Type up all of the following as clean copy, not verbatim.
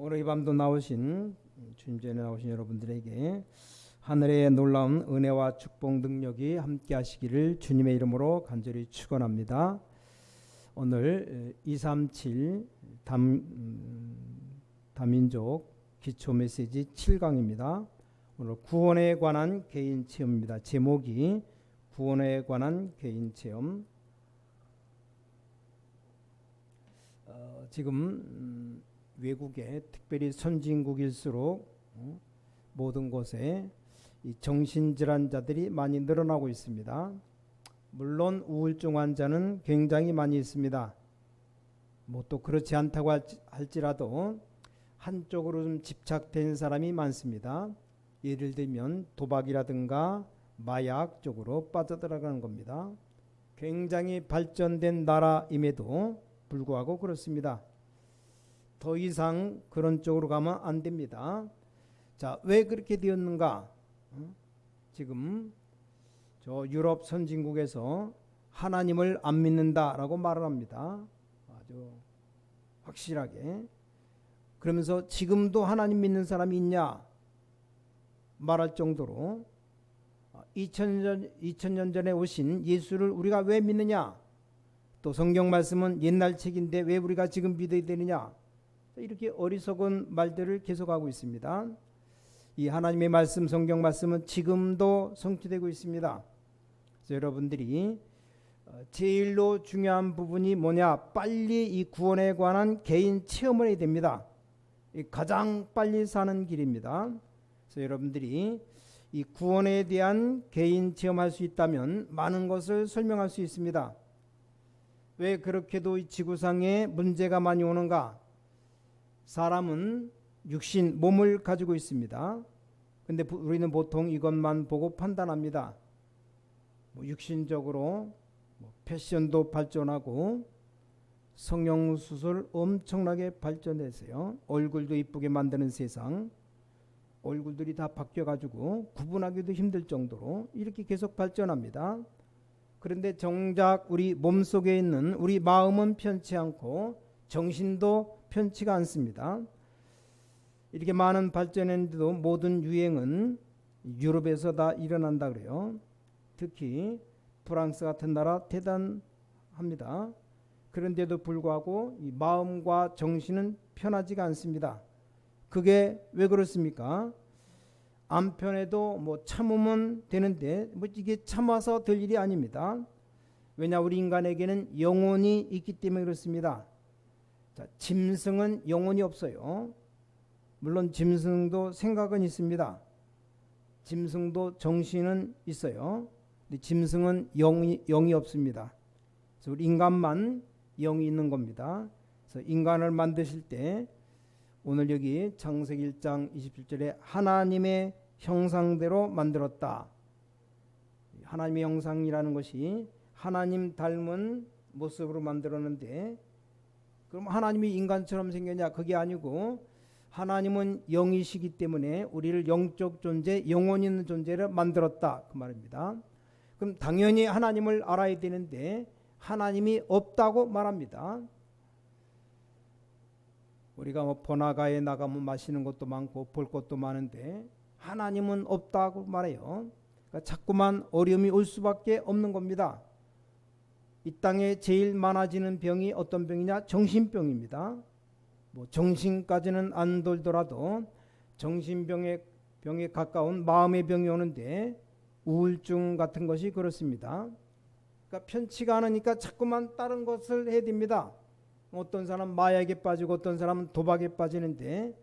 오늘 이 밤도 나오신 주님 전에 나오신 여러분들에게 하늘의 놀라운 은혜와 축복 능력이 함께 하시기를 주님의 이름으로 간절히 축원합니다. 오늘 237 다민족 기초 메시지 7강입니다. 오늘 구원에 관한 개인 체험입니다. 제목이 구원에 관한 개인 체험. 지금 외국에 특별히 선진국일수록 모든 곳에 이 정신질환자들이 많이 늘어나고 있습니다. 물론 우울증 환자는 굉장히 많이 있습니다. 뭐 또 그렇지 않다고 할지라도 한쪽으로 좀 집착된 사람이 많습니다. 예를 들면 도박이라든가 마약 쪽으로 빠져들어가는 겁니다. 굉장히 발전된 나라임에도 불구하고 그렇습니다. 더 이상 그런 쪽으로 가면 안 됩니다. 자, 왜 그렇게 되었는가? 지금 저 유럽 선진국에서 하나님을 안 믿는다라고 말을 합니다. 아주 확실하게. 그러면서 지금도 하나님 믿는 사람이 있냐 말할 정도로 2000년 전에 오신 예수를 우리가 왜 믿느냐? 또 성경 말씀은 옛날 책인데 왜 우리가 지금 믿어야 되느냐? 이렇게 어리석은 말들을 계속하고 있습니다. 이 하나님의 말씀, 성경 말씀은 지금도 성취되고 있습니다. 그래서 여러분들이 제일로 중요한 부분이 뭐냐? 빨리 이 구원에 관한 개인 체험을 해야 됩니다. 가장 빨리 사는 길입니다. 그래서 여러분들이 이 구원에 대한 개인 체험할 수 있다면 많은 것을 설명할 수 있습니다. 왜 그렇게도 이 지구상에 문제가 많이 오는가? 사람은 육신, 몸을 가지고 있습니다. 근데 우리는 보통 이것만 보고 판단합니다. 육신적으로 패션도 발전하고 성형수술 엄청나게 발전했어요. 얼굴도 이쁘게 만드는 세상. 얼굴들이 다 바뀌어가지고 구분하기도 힘들 정도로 이렇게 계속 발전합니다. 그런데 정작 우리 몸속에 있는 우리 마음은 편치 않고 정신도 편치가 않습니다. 이렇게 많은 발전했는데도 모든 유행은 유럽에서 다 일어난다 그래요. 특히 프랑스 같은 나라 대단합니다. 그런데도 불구하고 이 마음과 정신은 편하지가 않습니다. 그게 왜 그렇습니까? 안 편해도 뭐 참으면 되는데 뭐 이게 참아서 될 일이 아닙니다. 왜냐 우리 인간에게는 영혼이 있기 때문에 그렇습니다. 자, 짐승은 영혼이 없어요. 물론 짐승도 생각은 있습니다. 짐승도 정신은 있어요. 근데 짐승은 영이 없습니다. 그래서 우리 인간만 영이 있는 겁니다. 그래서 인간을 만드실 때 오늘 여기 창세기 1장 27절에 하나님의 형상대로 만들었다. 하나님의 형상이라는 것이 하나님 닮은 모습으로 만들었는데 그럼 하나님이 인간처럼 생겼냐? 그게 아니고 하나님은 영이시기 때문에 우리를 영적 존재, 영혼 있는 존재를 만들었다. 그 말입니다. 그럼 당연히 하나님을 알아야 되는데 하나님이 없다고 말합니다. 우리가 뭐 번화가에 나가면 마시는 것도 많고 볼 것도 많은데 하나님은 없다고 말해요. 그러니까 자꾸만 어려움이 올 수밖에 없는 겁니다. 이 땅에 제일 많아지는 병이 어떤 병이냐? 정신병입니다. 뭐 정신까지는 안 돌더라도 정신병에 가까운 마음의 병이 오는데 우울증 같은 것이 그렇습니다. 그러니까 편치가 않으니까 자꾸만 다른 것을 해야 됩니다. 어떤 사람 마약에 빠지고 어떤 사람은 도박에 빠지는데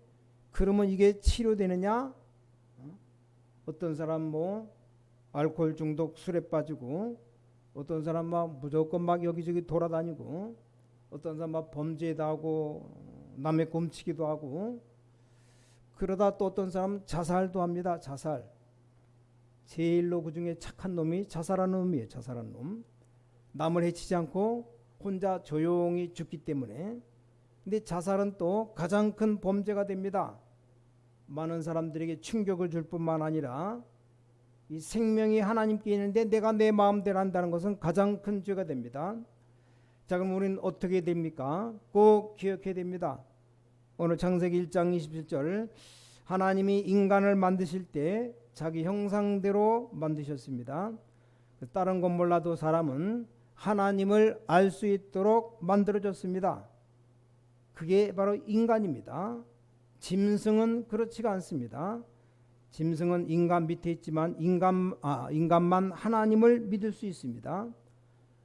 그러면 이게 치료되느냐? 어떤 사람 뭐 알코올 중독 술에 빠지고 어떤 사람 막 무조건 막 여기저기 돌아다니고 어떤 사람 막 범죄도 하고 남의 곰치기도 하고 그러다 또 어떤 사람은 자살도 합니다. 자살. 제일로 그중에 착한 놈이 자살하는 놈이에요. 자살하는 놈. 남을 해치지 않고 혼자 조용히 죽기 때문에. 근데 자살은 또 가장 큰 범죄가 됩니다. 많은 사람들에게 충격을 줄 뿐만 아니라 이 생명이 하나님께 있는데 내가 내 마음대로 한다는 것은 가장 큰 죄가 됩니다. 자, 그럼 우리는 어떻게 됩니까? 꼭 기억해야 됩니다. 오늘 창세기 1장 27절 하나님이 인간을 만드실 때 자기 형상대로 만드셨습니다. 다른 건 몰라도 사람은 하나님을 알 수 있도록 만들어졌습니다. 그게 바로 인간입니다. 짐승은 그렇지가 않습니다. 짐승은 인간 밑에 있지만 인간만 하나님을 믿을 수 있습니다.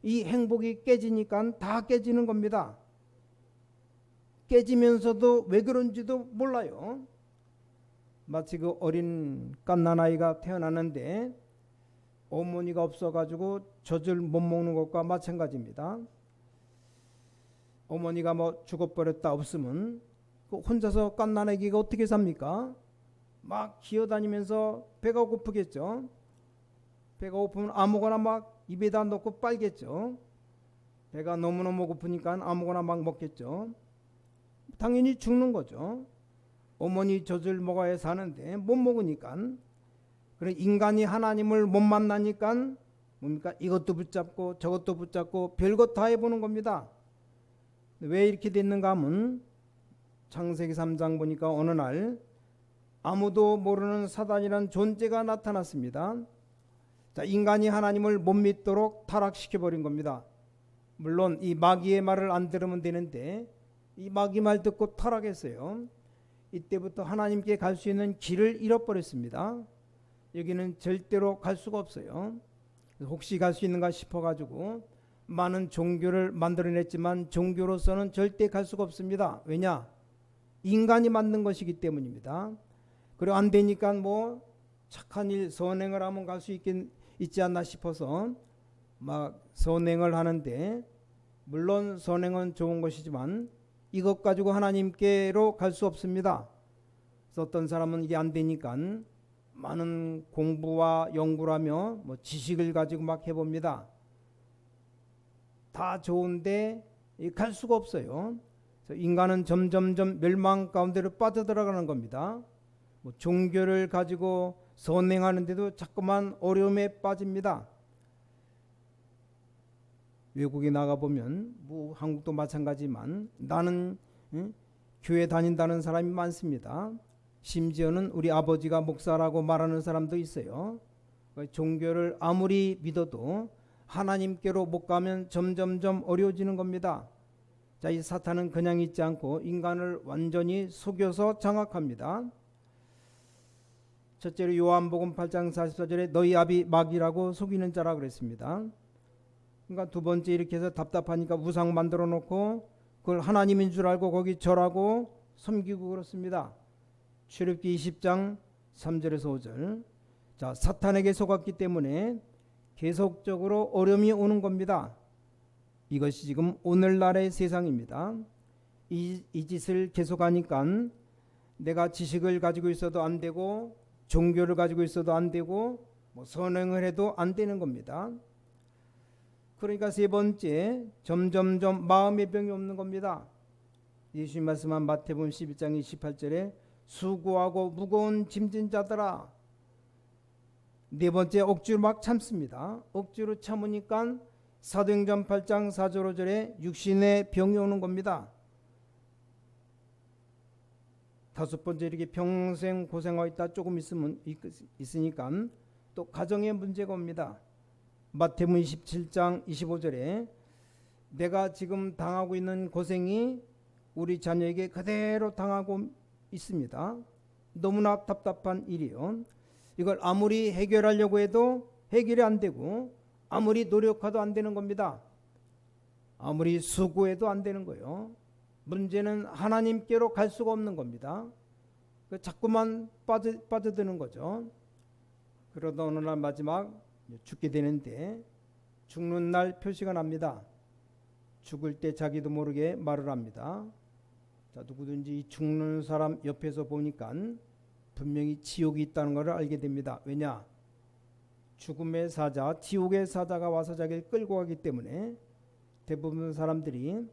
이 행복이 깨지니까 다 깨지는 겁니다. 깨지면서도 왜 그런지도 몰라요. 마치 그 어린 갓난아이가 태어났는데 어머니가 없어가지고 젖을 못 먹는 것과 마찬가지입니다. 어머니가 뭐 죽어버렸다 없으면 그 혼자서 갓난아기가 어떻게 삽니까? 막 기어다니면서 배가 고프겠죠. 배가 고프면 아무거나 막 입에다 넣고 빨겠죠. 배가 너무너무 고프니까 아무거나 막 먹겠죠. 당연히 죽는 거죠. 어머니 젖을 먹어야 사는데 못 먹으니까. 그래 인간이 하나님을 못 만나니까 뭡니까? 이것도 붙잡고 저것도 붙잡고 별것 다 해보는 겁니다. 왜 이렇게 됐는가 하면 창세기 3장 보니까 어느 날 아무도 모르는 사단이라는 존재가 나타났습니다. 자, 인간이 하나님을 못 믿도록 타락시켜버린 겁니다. 물론 이 마귀의 말을 안 들으면 되는데 이 마귀 말 듣고 타락했어요. 이때부터 하나님께 갈 수 있는 길을 잃어버렸습니다. 여기는 절대로 갈 수가 없어요. 혹시 갈 수 있는가 싶어가지고 많은 종교를 만들어냈지만 종교로서는 절대 갈 수가 없습니다. 왜냐? 인간이 만든 것이기 때문입니다. 그리고 안 되니까 뭐 착한 일 선행을 하면 갈 수 있지 않나 싶어서 막 선행을 하는데 물론 선행은 좋은 것이지만 이것 가지고 하나님께로 갈 수 없습니다. 그래서 어떤 사람은 이게 안 되니까 많은 공부와 연구를 하며 뭐 지식을 가지고 막 해봅니다. 다 좋은데 갈 수가 없어요. 그래서 인간은 점점점 멸망 가운데로 빠져들어가는 겁니다. 뭐 종교를 가지고 선행하는데도 자꾸만 어려움에 빠집니다. 외국에 나가보면 뭐 한국도 마찬가지지만 나는 교회 다닌다는 사람이 많습니다. 심지어는 우리 아버지가 목사라고 말하는 사람도 있어요. 종교를 아무리 믿어도 하나님께로 못 가면 점점점 어려워지는 겁니다. 자, 이 사탄은 그냥 있지 않고 인간을 완전히 속여서 장악합니다. 첫째로 요한복음 8장 44절에 너희 아비 마귀라고 속이는 자라 그랬습니다. 그러니까 두 번째 이렇게 해서 답답하니까 우상 만들어 놓고 그걸 하나님인 줄 알고 거기 절하고 섬기고 그렇습니다. 출애굽기 20장 3절에서 5절. 자, 사탄에게 속았기 때문에 계속적으로 어려움이 오는 겁니다. 이것이 지금 오늘날의 세상입니다. 이 짓을 계속하니까 내가 지식을 가지고 있어도 안 되고 종교를 가지고 있어도 안 되고 뭐 선행을 해도 안 되는 겁니다. 그러니까 세 번째 점점점 마음의 병이 없는 겁니다. 예수님 말씀한 마태복음 11장 28절에 수고하고 무거운 짐진 자들아. 네 번째 억지로 막 참습니다. 억지로 참으니까 사도행전 8장 4절 5절에 육신의 병이 오는 겁니다. 다섯 번째 이렇게 평생 고생하고 있다 조금 있으니까 또 가정에 문제가 옵니다. 마태복음 27장 25절에 내가 지금 당하고 있는 고생이 우리 자녀에게 그대로 당하고 있습니다. 너무나 답답한 일이요. 이걸 아무리 해결하려고 해도 해결이 안 되고 아무리 노력해도 안 되는 겁니다. 아무리 수고해도 안 되는 거예요. 문제는 하나님께로 갈 수가 없는 겁니다. 자꾸만 빠져드는 거죠. 그러다 어느 날 마지막 죽게 되는데 죽는 날 표시가 납니다. 죽을 때 자기도 모르게 말을 합니다. 자, 누구든지 죽는 사람 옆에서 보니까 분명히 지옥이 있다는 것을 알게 됩니다. 왜냐? 죽음의 사자, 지옥의 사자가 와서 자기를 끌고 가기 때문에 대부분 사람들이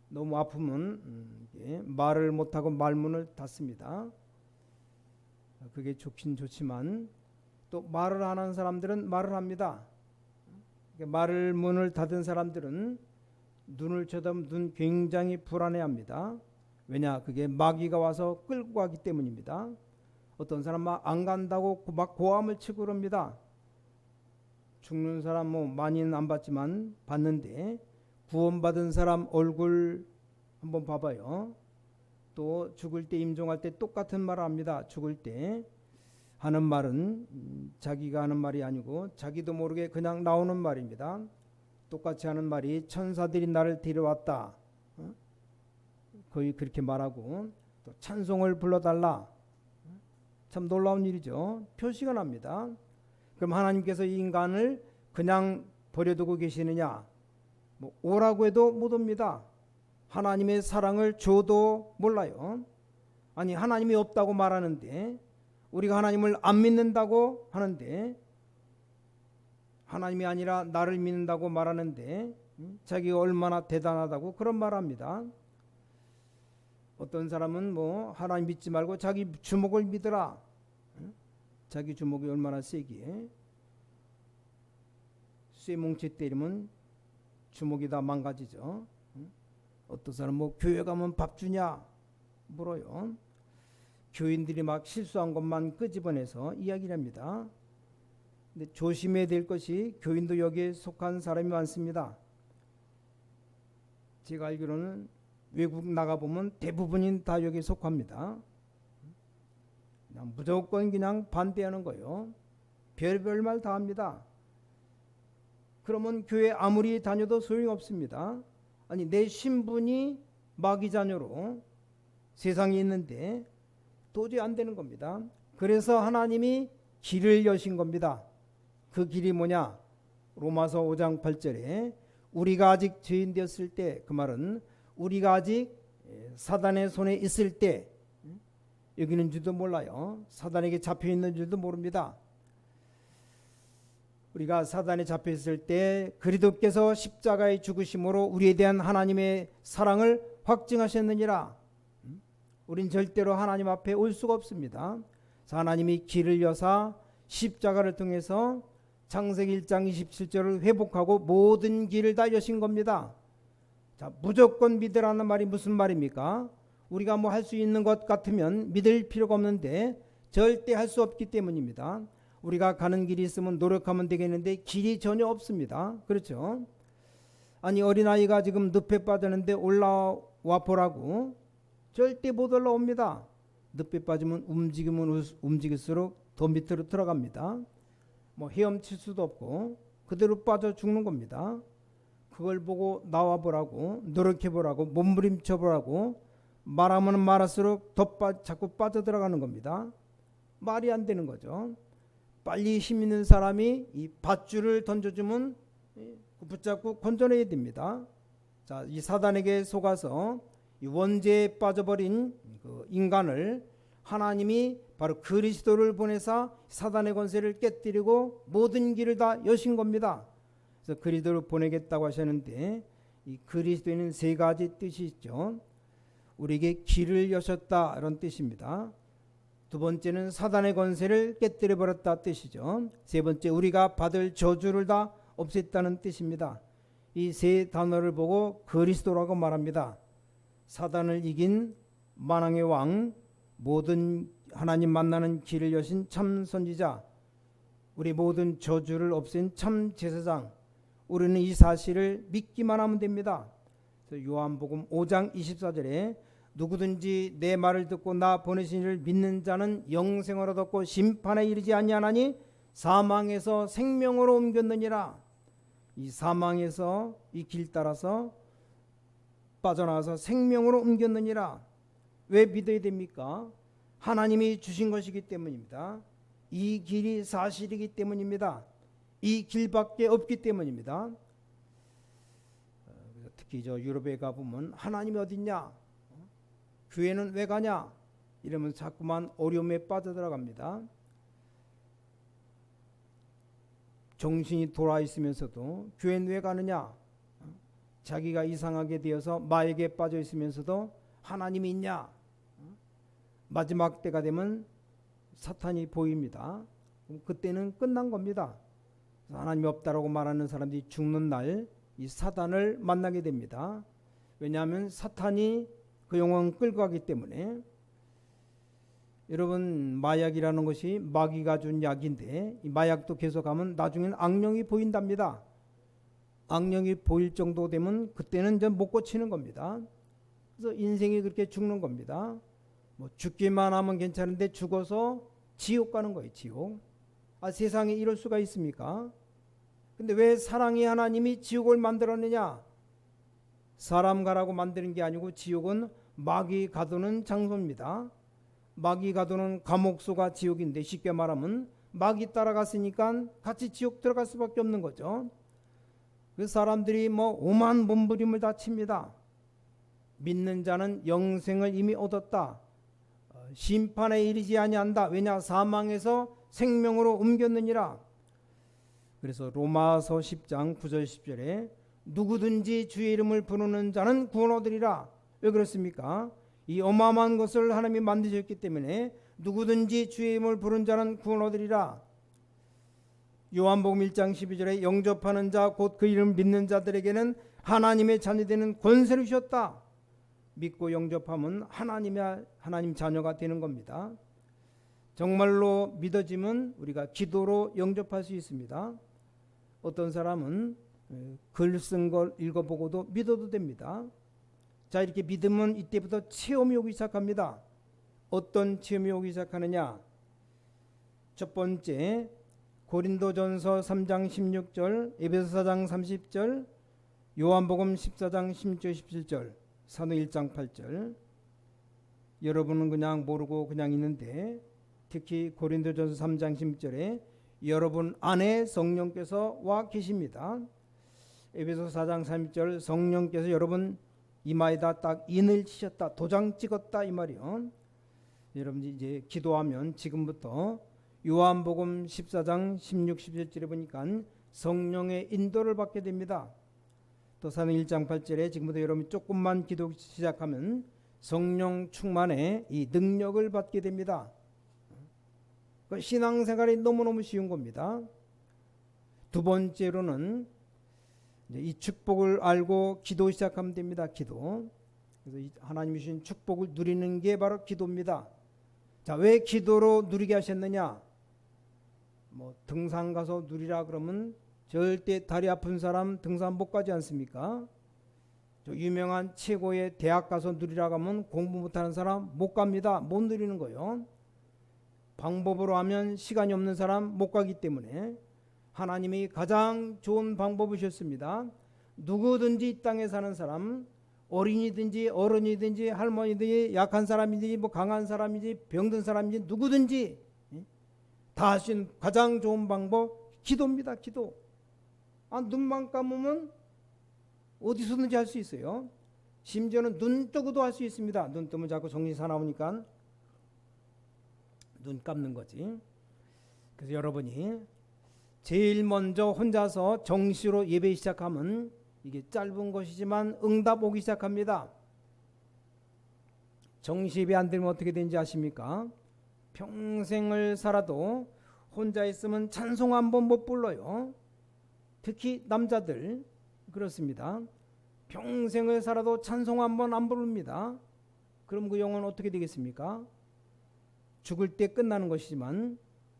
너무 아프면 말을 못하고 말문을 닫습니다. 그게 좋긴 좋지만 또 말을 안 하는 사람들은 말을 합니다. 말을 문을 닫은 사람들은 눈을 쳐다보면 눈 굉장히 불안해합니다. 왜냐? 그게 마귀가 와서 끌고 가기 때문입니다. 어떤 사람 막 안 간다고 막 고함을 치고 그럽니다. 죽는 사람 뭐 많이는 안 봤지만 봤는데 구원받은 사람 얼굴 한번 봐봐요. 또 죽을 때 임종할 때 똑같은 말을 합니다. 죽을 때 하는 말은 자기가 하는 말이 아니고 자기도 모르게 그냥 나오는 말입니다. 똑같이 하는 말이 천사들이 나를 데려왔다. 거의 그렇게 말하고 또 찬송을 불러달라. 참 놀라운 일이죠. 표시가 납니다. 그럼 하나님께서 이 인간을 그냥 버려두고 계시느냐? 뭐 오라고 해도 못 옵니다. 하나님의 사랑을 줘도 몰라요. 아니 하나님이 없다고 말하는데 우리가 하나님을 안 믿는다고 하는데 하나님이 아니라 나를 믿는다고 말하는데 자기가 얼마나 대단하다고 그런 말합니다. 어떤 사람은 뭐 하나님 믿지 말고 자기 주먹을 믿으라. 자기 주먹이 얼마나 세기에 쇠뭉치 때리면 주먹이 다 망가지죠. 어떤 사람 뭐 교회 가면 밥 주냐 물어요. 교인들이 막 실수한 것만 끄집어내서 이야기를 합니다. 근데 조심해야 될 것이 교인도 여기에 속한 사람이 많습니다. 제가 알기로는 외국 나가보면 대부분이 다 여기에 속합니다. 그냥 무조건 그냥 반대하는 거예요. 별별 말 다 합니다. 그러면 교회 아무리 다녀도 소용이 없습니다. 아니 내 신분이 마귀 자녀로 세상에 있는데 도저히 안 되는 겁니다. 그래서 하나님이 길을 여신 겁니다. 그 길이 뭐냐? 로마서 5장 8절에 우리가 아직 죄인 되었을 때, 그 말은 우리가 아직 사단의 손에 있을 때, 여기는 줄도 몰라요. 사단에게 잡혀 있는 줄도 모릅니다. 우리가 사단에 잡혀 있을 때 그리스도께서 십자가에 죽으심으로 우리에 대한 하나님의 사랑을 확증하셨느니라. 우린 절대로 하나님 앞에 올 수가 없습니다. 하나님이 길을 여사 십자가를 통해서 창세기 1장 27절을 회복하고 모든 길을 다 여신 겁니다. 자, 무조건 믿으라는 말이 무슨 말입니까? 우리가 뭐 할 수 있는 것 같으면 믿을 필요가 없는데 절대 할 수 없기 때문입니다. 우리가 가는 길이 있으면 노력하면 되겠는데 길이 전혀 없습니다. 그렇죠? 아니 어린아이가 지금 늪에 빠졌는데 올라와 보라고 절대 못 올라옵니다. 늪에 빠지면 움직이면 움직일수록 더 밑으로 들어갑니다. 뭐 헤엄칠 수도 없고 그대로 빠져 죽는 겁니다. 그걸 보고 나와 보라고 노력해 보라고 몸부림쳐 보라고 말하면 말할수록 더 자꾸 빠져들어가는 겁니다. 말이 안 되는 거죠. 빨리 힘 있는 사람이 이 밧줄을 던져주면 붙잡고 건져내야 됩니다. 자, 이 사단에게 속아서 이 원죄에 빠져버린 그 인간을 하나님이 바로 그리스도를 보내사 사단의 권세를 깨뜨리고 모든 길을 다 여신 겁니다. 그래서 그리스도를 보내겠다고 하셨는데 이 그리스도에는 세 가지 뜻이 있죠. 우리에게 길을 여셨다 이런 뜻입니다. 두 번째는 사단의 권세를 깨뜨려 버렸다 뜻이죠. 세 번째 우리가 받을 저주를 다 없앴다는 뜻입니다. 이 세 단어를 보고 그리스도라고 말합니다. 사단을 이긴 만왕의 왕, 모든 하나님 만나는 길을 여신 참 선지자, 우리 모든 저주를 없앤 참 제사장, 우리는 이 사실을 믿기만 하면 됩니다. 요한복음 5장 24절에 누구든지 내 말을 듣고 나 보내신 이를 믿는 자는 영생을 얻었고 심판에 이르지 아니하나니 사망에서 생명으로 옮겼느니라. 이 사망에서 이 길 따라서 빠져나와서 생명으로 옮겼느니라. 왜 믿어야 됩니까? 하나님이 주신 것이기 때문입니다. 이 길이 사실이기 때문입니다. 이 길밖에 없기 때문입니다. 특히 저 유럽에 가보면 하나님이 어딨냐? 교회는 왜 가냐? 이러면서 자꾸만 어려움에 빠져들어갑니다. 정신이 돌아 있으면서도 교회는 왜 가느냐? 자기가 이상하게 되어서 마에게 빠져 있으면서도 하나님이 있냐? 마지막 때가 되면 사탄이 보입니다. 그때는 끝난 겁니다. 하나님이 없다라고 말하는 사람들이 죽는 날 이 사단을 만나게 됩니다. 왜냐하면 사탄이 그 영혼 끌고 가기 때문에. 여러분, 마약이라는 것이 마귀가 준 약인데 이 마약도 계속하면 나중에는 악령이 보인답니다. 악령이 보일 정도 되면 그때는 이제 못 고치는 겁니다. 그래서 인생이 그렇게 죽는 겁니다. 뭐 죽기만 하면 괜찮은데 죽어서 지옥 가는 거예요. 지옥. 세상에 이럴 수가 있습니까? 근데 왜 사랑의 하나님이 지옥을 만들었느냐? 사람 가라고 만드는 게 아니고 지옥은 마귀 가두는 장소입니다. 마귀 가두는 감옥소가 지옥인데, 쉽게 말하면 마귀 따라갔으니까 같이 지옥 들어갈 수밖에 없는 거죠. 그 사람들이 뭐 오만 몸부림을 다 칩니다. 믿는 자는 영생을 이미 얻었다. 심판에 이르지 아니한다. 왜냐? 사망에서 생명으로 옮겼느니라. 그래서 로마서 10장 9절 10절에 누구든지 주의 이름을 부르는 자는 구원 얻으리라. 왜 그렇습니까? 이 어마어마한 것을 하나님이 만드셨기 때문에 누구든지 주의 이름을 부르는 자는 구원 얻으리라. 요한복음 1장 12절에 영접하는 자 곧 그 이름 믿는 자들에게는 하나님의 자녀되는 권세를 주셨다. 믿고 영접하면 하나님 자녀가 되는 겁니다. 정말로 믿어지면 우리가 기도로 영접할 수 있습니다. 어떤 사람은 글 쓴 걸 읽어보고도 믿어도 됩니다. 자, 이렇게 믿으면 이때부터 체험이 오기 시작합니다. 어떤 체험이 오기 시작하느냐? 첫 번째, 고린도전서 3장 16절, 에베소 4장 30절, 요한복음 14장 16절 17절, 산후 1장 8절. 여러분은 그냥 모르고 그냥 있는데, 특히 고린도전서 3장 16절에 여러분 안에 성령께서 와 계십니다. 에베소 4장 30절, 성령께서 여러분 이마에다 딱 인을 치셨다, 도장 찍었다, 이 말이요. 여러분 이제 기도하면 지금부터 요한복음 14장 16, 17절에 보니까 성령의 인도를 받게 됩니다. 또 산후 1장 8절에 지금부터 여러분이 조금만 기도 시작하면 성령 충만의 이 능력을 받게 됩니다. 신앙생활이 너무너무 쉬운 겁니다. 두 번째로는 이 축복을 알고 기도 시작하면 됩니다. 기도. 그래서 하나님이 주신 축복을 누리는 게 바로 기도입니다. 자, 왜 기도로 누리게 하셨느냐? 뭐 등산 가서 누리라 그러면 절대 다리 아픈 사람 등산 못 가지 않습니까? 저 유명한 최고의 대학 가서 누리라고 하면 공부 못하는 사람 못 갑니다. 못 누리는 거예요. 방법으로 하면 시간이 없는 사람 못 가기 때문에 하나님이 가장 좋은 방법을 주셨습니다. 누구든지 이 땅에 사는 사람, 어린이든지 어른이든지 할머니든지 약한 사람이든지 뭐 강한 사람이든지 병든 사람이든지 누구든지 다 할 수 있는 가장 좋은 방법 기도입니다. 기도. 눈만 감으면 어디서든지 할 수 있어요. 심지어는 눈 뜨고도 할 수 있습니다. 눈 뜨면 자꾸 정신 사나우니까 눈 감는 거지. 그래서 여러분이 제일 먼저 혼자서 정시로 예배 시작하면 이게 짧은 것이지만 응답 오기 시작합니다. 정시 예배 안 들면 어떻게 되는지 아십니까? 평생을 살아도 혼자 있으면 찬송 한 번 못 불러요. 특히 남자들 그렇습니다. 평생을 살아도 찬송 한 번 안 부릅니다. 그럼 그 영혼 어떻게 되겠습니까? 죽을 때 끝나는 것이지만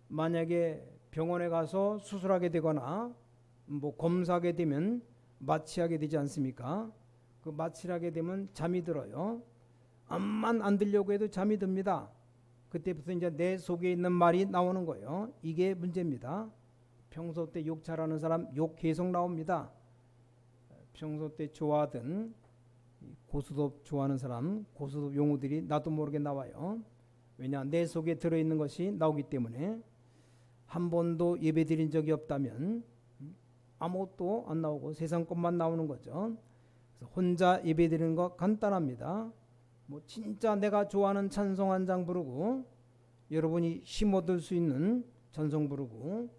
만약에 병원에 가서 수술하게 되거나 뭐 검사하게 되면 마취하게 되지 않습니까? 그 마취하게 되면 잠이 들어요. 암만 안 들려고 해도 잠이 듭니다. 그때부터 이제 내 속에 있는 말이 나오는 거예요. 이게 문제입니다. 평소 때 욕 잘하는 사람 욕 계속 나옵니다. 평소 때 좋아하던 고스톱 좋아하는 사람 고스톱 용어들이 나도 모르게 나와요. 왜냐? 내 속에 들어있는 것이 나오기 때문에. 한 번도 예배 드린 적이 없다면 아무것도 안 나오고 세상 것만 나오는 거죠. 그래서 혼자 예배 드리는 거 간단합니다. 뭐 진짜 내가 좋아하는 찬송 한 장 부르고 여러분이 힘 얻을 수 있는 찬송 부르고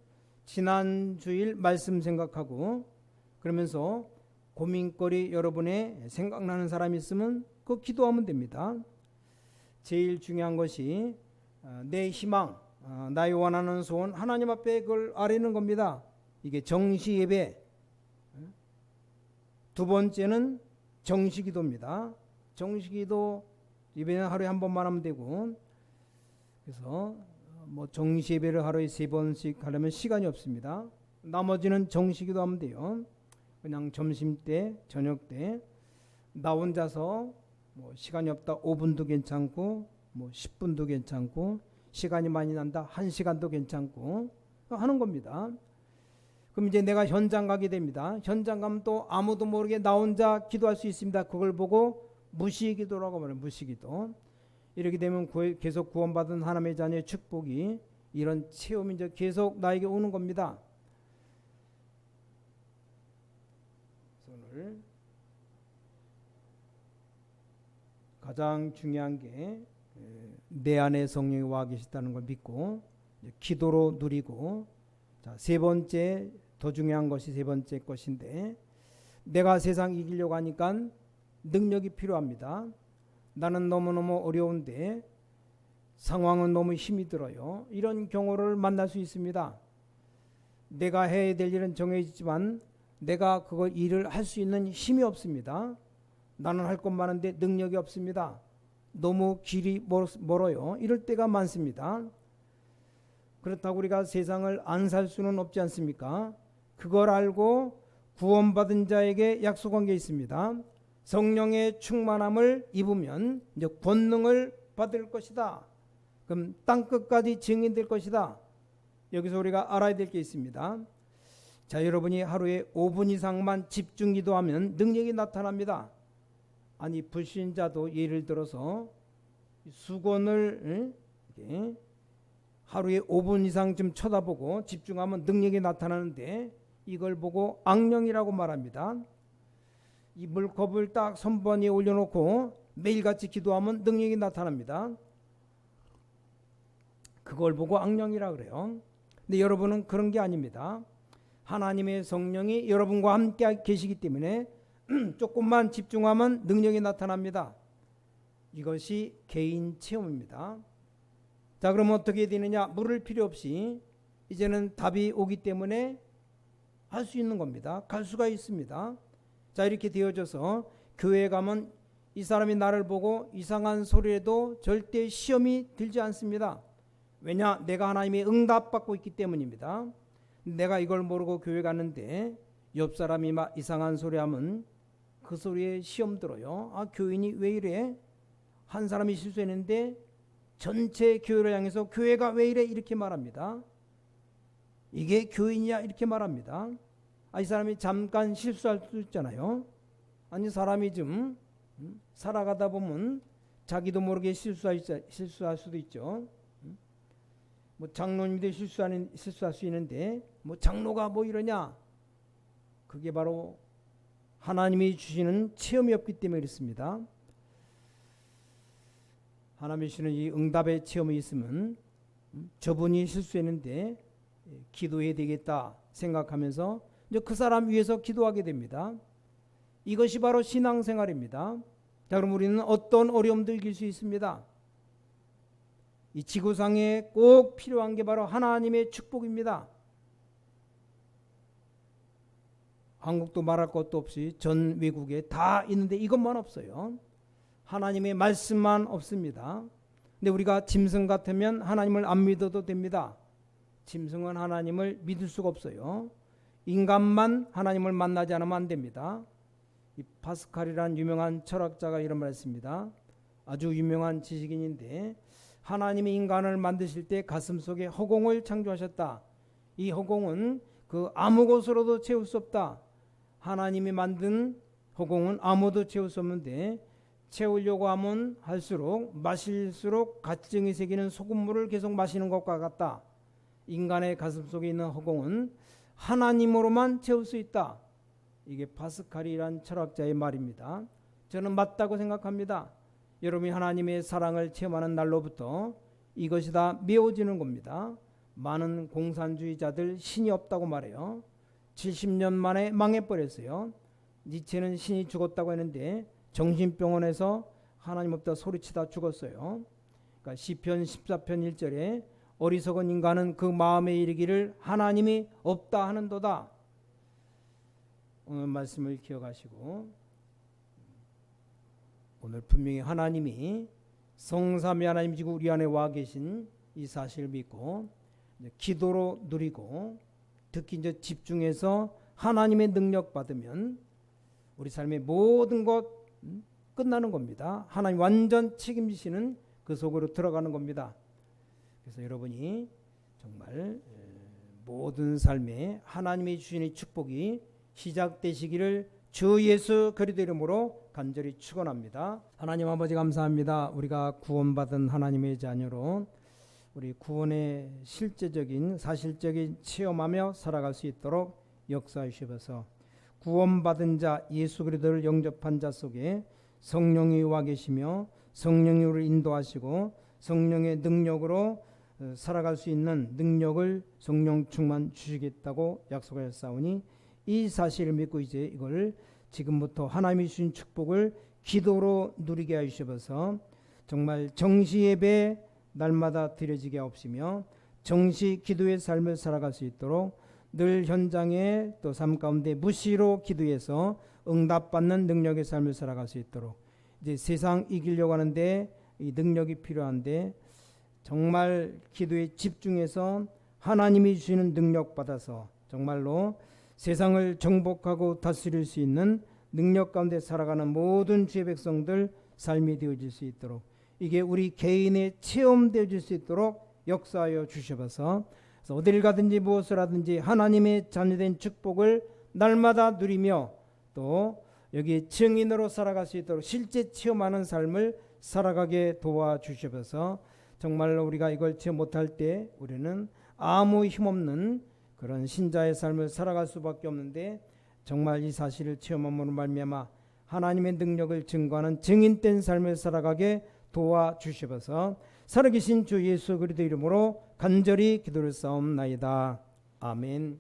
지난 주일 말씀 생각하고 그러면서 고민거리 여러분의 생각나는 사람이 있으면 그 기도하면 됩니다. 제일 중요한 것이 내 희망, 나의 원하는 소원 하나님 앞에 그걸 아뢰는 겁니다. 이게 정시 예배. 두 번째는 정시 기도입니다. 정시기도 예배는 하루에 한 번만 하면 되고, 그래서 뭐 정시 예배를 하루에 3번씩 하려면 시간이 없습니다. 나머지는 정시기도 하면 돼요. 그냥 점심 때, 저녁 때 나 혼자서 뭐 시간이 없다 5분도 괜찮고, 뭐 10분도 괜찮고, 시간이 많이 난다 1시간도 괜찮고 하는 겁니다. 그럼 이제 내가 현장 가게 됩니다. 현장 가면 또 아무도 모르게 나 혼자 기도할 수 있습니다. 그걸 보고 무시기도라고 말해요. 무시기도. 이렇게 되면 계속 구원받은 하나님의 자녀의 축복이, 이런 체험이 이제 계속 나에게 오는 겁니다. 오늘 가장 중요한 게 내 안에 성령이 와 계시다는 걸 믿고 기도로 누리고, 자, 세 번째, 더 중요한 것이 세 번째 것인데, 내가 세상 이기려고 하니까 능력이 필요합니다. 나는 너무너무 어려운데 상황은 너무 힘이 들어요. 이런 경우를 만날 수 있습니다. 내가 해야 될 일은 정해지지만 내가 그걸 일을 할 수 있는 힘이 없습니다. 나는 할 것 많은데 능력이 없습니다. 너무 길이 멀어요. 이럴 때가 많습니다. 그렇다고 우리가 세상을 안 살 수는 없지 않습니까? 그걸 알고 구원받은 자에게 약속한 게 있습니다. 성령의 충만함을 입으면 이제 권능을 받을 것이다. 그럼 땅끝까지 증인될 것이다. 여기서 우리가 알아야 될 게 있습니다. 자, 여러분이 하루에 5분 이상만 집중 기도하면 능력이 나타납니다. 아니, 불신자도 예를 들어서 수건을 하루에 5분 이상 좀 쳐다보고 집중하면 능력이 나타나는데, 이걸 보고 악령이라고 말합니다. 이 물컵을 딱 선반 위에 올려놓고 매일같이 기도하면 능력이 나타납니다. 그걸 보고 악령이라 그래요. 근데 여러분은 그런 게 아닙니다. 하나님의 성령이 여러분과 함께 계시기 때문에 조금만 집중하면 능력이 나타납니다. 이것이 개인 체험입니다. 자, 그럼 어떻게 되느냐? 물을 필요 없이 이제는 답이 오기 때문에 할 수 있는 겁니다. 갈 수가 있습니다. 자, 이렇게 되어져서 교회에 가면 이 사람이 나를 보고 이상한 소리에도 절대 시험이 들지 않습니다. 왜냐? 내가 하나님의 응답받고 있기 때문입니다. 내가 이걸 모르고 교회 갔는데 옆 사람이 막 이상한 소리 하면 그 소리에 시험 들어요. 아, 교인이 왜 이래? 한 사람이 실수했는데 전체 교회를 향해서 교회가 왜 이래? 이렇게 말합니다. 이게 교인이야? 이렇게 말합니다. 아, 이 사람이 잠깐 실수할 수도 있잖아요. 아니, 사람이 좀 살아가다 보면 자기도 모르게 실수할 수도 있죠. 뭐 장로님도 실수할 수 있는데 뭐 장로가 뭐 이러냐? 그게 바로 하나님이 주시는 체험이 없기 때문에 그렇습니다. 하나님이 주시는 이 응답의 체험이 있으면 저분이 실수했는데 기도해야 되겠다 생각하면서 이제 그 사람 위해서 기도하게 됩니다. 이것이 바로 신앙생활입니다. 자, 그럼 우리는 어떤 어려움도 이길 수 있습니다. 이 지구상에 꼭 필요한 게 바로 하나님의 축복입니다. 한국도 말할 것도 없이 전 외국에 다 있는데 이것만 없어요. 하나님의 말씀만 없습니다. 근데 우리가 짐승 같으면 하나님을 안 믿어도 됩니다. 짐승은 하나님을 믿을 수가 없어요. 인간만 하나님을 만나지 않으면 안 됩니다. 이 파스칼이라는 유명한 철학자가 이런 말 했습니다. 아주 유명한 지식인인데, 하나님이 인간을 만드실 때 가슴속에 허공을 창조하셨다. 이 허공은 그 아무 곳으로도 채울 수 없다. 하나님이 만든 허공은 아무도 채울 수 없는데 채우려고 하면 할수록 마실수록 가증이 새기는 소금물을 계속 마시는 것과 같다. 인간의 가슴속에 있는 허공은 하나님으로만 채울 수 있다. 이게 파스칼이란 철학자의 말입니다. 저는 맞다고 생각합니다. 여러분이 하나님의 사랑을 체험하는 날로부터 이것이 다 메워지는 겁니다. 많은 공산주의자들 신이 없다고 말해요. 70년 만에 망해버렸어요. 니체는 신이 죽었다고 했는데 정신병원에서 하나님 없다 소리치다 죽었어요. 그러니까 시편 14편 1절에 어리석은 인간은 그 마음에 이르기를 하나님이 없다 하는도다. 오늘 말씀을 기억하시고 오늘 분명히 하나님이 성삼위 하나님이시고 우리 안에 와 계신 이 사실을 믿고 기도로 누리고 특히 이제 집중해서 하나님의 능력 받으면 우리 삶의 모든 것 끝나는 겁니다. 하나님 완전 책임지시는 그 속으로 들어가는 겁니다. 그래서 여러분이 정말 모든 삶에 하나님의 주시는 축복이 시작되시기를 주 예수 그리스도 이름으로 간절히 축원합니다. 하나님 아버지 감사합니다. 우리가 구원받은 하나님의 자녀로 우리 구원의 실제적인 사실적인 체험하며 살아갈 수 있도록 역사해 주셔서 구원받은 자 예수 그리스도를 영접한 자 속에 성령이 와 계시며 성령이 우리를 인도하시고 성령의 능력으로 살아갈 수 있는 능력을 성령 충만 주시겠다고 약속하셨사오니 이 사실을 믿고 이제 이걸 지금부터 하나님이 주신 축복을 기도로 누리게 하시옵소서. 정말 정시 예배 날마다 드려지게 하옵시며 정시 기도의 삶을 살아갈 수 있도록 늘 현장에 또 삶 가운데 무시로 기도해서 응답받는 능력의 삶을 살아갈 수 있도록 이제 세상 이기려고 하는데 이 능력이 필요한데 정말 기도에 집중해서 하나님이 주시는 능력 받아서 정말로 세상을 정복하고 다스릴 수 있는 능력 가운데 살아가는 모든 주의 백성들 삶이 되어질 수 있도록 이게 우리 개인의 체험되어질 수 있도록 역사하여 주셔서 어딜 가든지 무엇을 하든지 하나님의 자녀된 축복을 날마다 누리며 또 여기 증인으로 살아갈 수 있도록 실제 체험하는 삶을 살아가게 도와주셔서 정말로 우리가 이걸 체험 못할 때 우리는 아무 힘없는 그런 신자의 삶을 살아갈 수밖에 없는데 정말 이 사실을 체험함으로 말미암아 하나님의 능력을 증거하는 증인된 삶을 살아가게 도와주셔서 살아계신 주 예수 그리스도 이름으로 간절히 기도를 쌓옵나이다. 아멘.